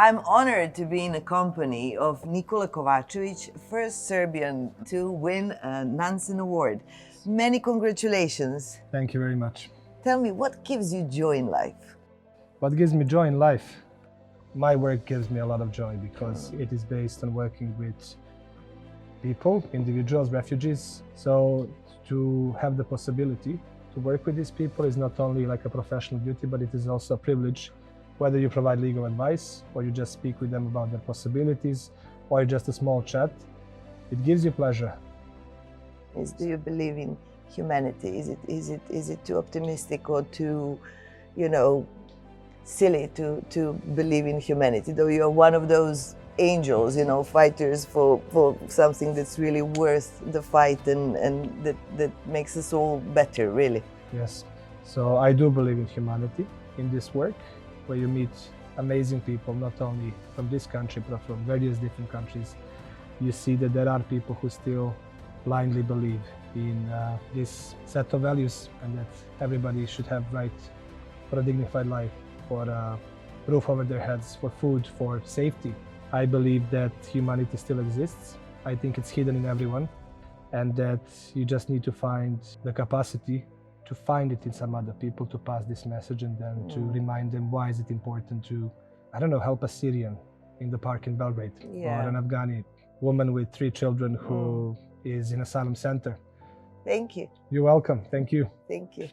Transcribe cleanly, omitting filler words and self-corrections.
I'm honored to be in the company of Nikola Kovačević, first Serbian to win a Nansen Award. Many congratulations. Thank you very much. Tell me, what gives you joy in life? What gives me joy in life? My work gives me a lot of joy because it is based on working with people, individuals, refugees. So to have the possibility to work with these people is not only like a professional duty, but it is also a privilege. Whether you provide legal advice, or you just speak with them about their possibilities, or just a small chat, it gives you pleasure. Do you believe in humanity? Is it too optimistic or too, silly to believe in humanity? Though you're one of those angels, fighters for something that's really worth the fight and that makes us all better, really. Yes. So I do believe in humanity in this work, where you meet amazing people, not only from this country, but from various different countries. You see that there are people who still blindly believe in this set of values, and that everybody should have right for a dignified life, for a roof over their heads, for food, for safety. I believe that humanity still exists. I think it's hidden in everyone, and that you just need to find the capacity to find it in some other people, to pass this message, and then to remind them why is it important to, help a Syrian in the park in Belgrade, or an Afghani woman with 3 children who is in asylum center. Thank you. You're welcome. Thank you. Thank you.